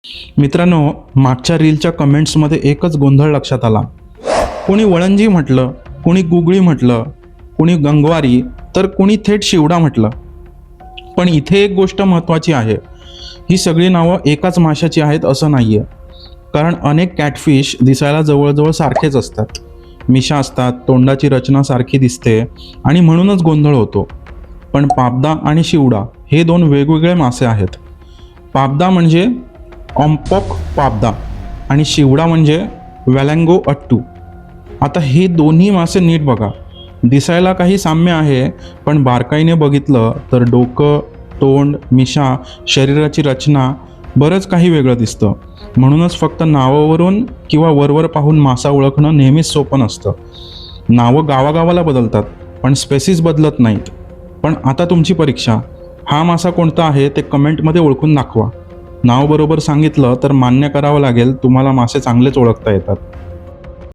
मित्रांनो, मागच्या रीलच्या कमेंट्समध्ये एकच गोंधळ लक्षात आला. कोणी वळंजी म्हटलं, कोणी गुगळी म्हटलं, कोणी गंगवारी, तर कोणी थेट शिवडा म्हटलं. पण इथे एक गोष्ट महत्त्वाची आहे, ही सगळी नावं एकाच माशाची आहेत असं नाही आहे. कारण अनेक कॅटफिश दिसायला जवळजवळ सारखेच असतात, मिशा असतात, तोंडाची रचना सारखी दिसते आणि म्हणूनच गोंधळ होतो. पण पापदा आणि शिवडा हे दोन वेगवेगळे मासे आहेत. पापदा म्हणजे ऑम्पॉक पापदा आणि शिवडा म्हणजे वॅलँगो अट्टू. आता हे दोन्ही मासे नीट बघा. दिसायला काही साम्य आहे, पण बारकाईने बघितलं तर डोकं, तोंड, मिशा, शरीराची रचना बरंच काही वेगळं दिसतं. म्हणूनच फक्त नावावरून किंवा वरवर पाहून मासा ओळखणं नेहमीच सोपं नसतं. नावं गावागावाला बदलतात, पण स्पेसीस बदलत नाहीत. पण आता तुमची परीक्षा. हा मासा कोणता आहे ते कमेंटमध्ये ओळखून दाखवा. नाव बरोबर सांगितलं तर मान्य करावं लागेल, तुम्हाला मासे चांगलेच ओळखता येतात.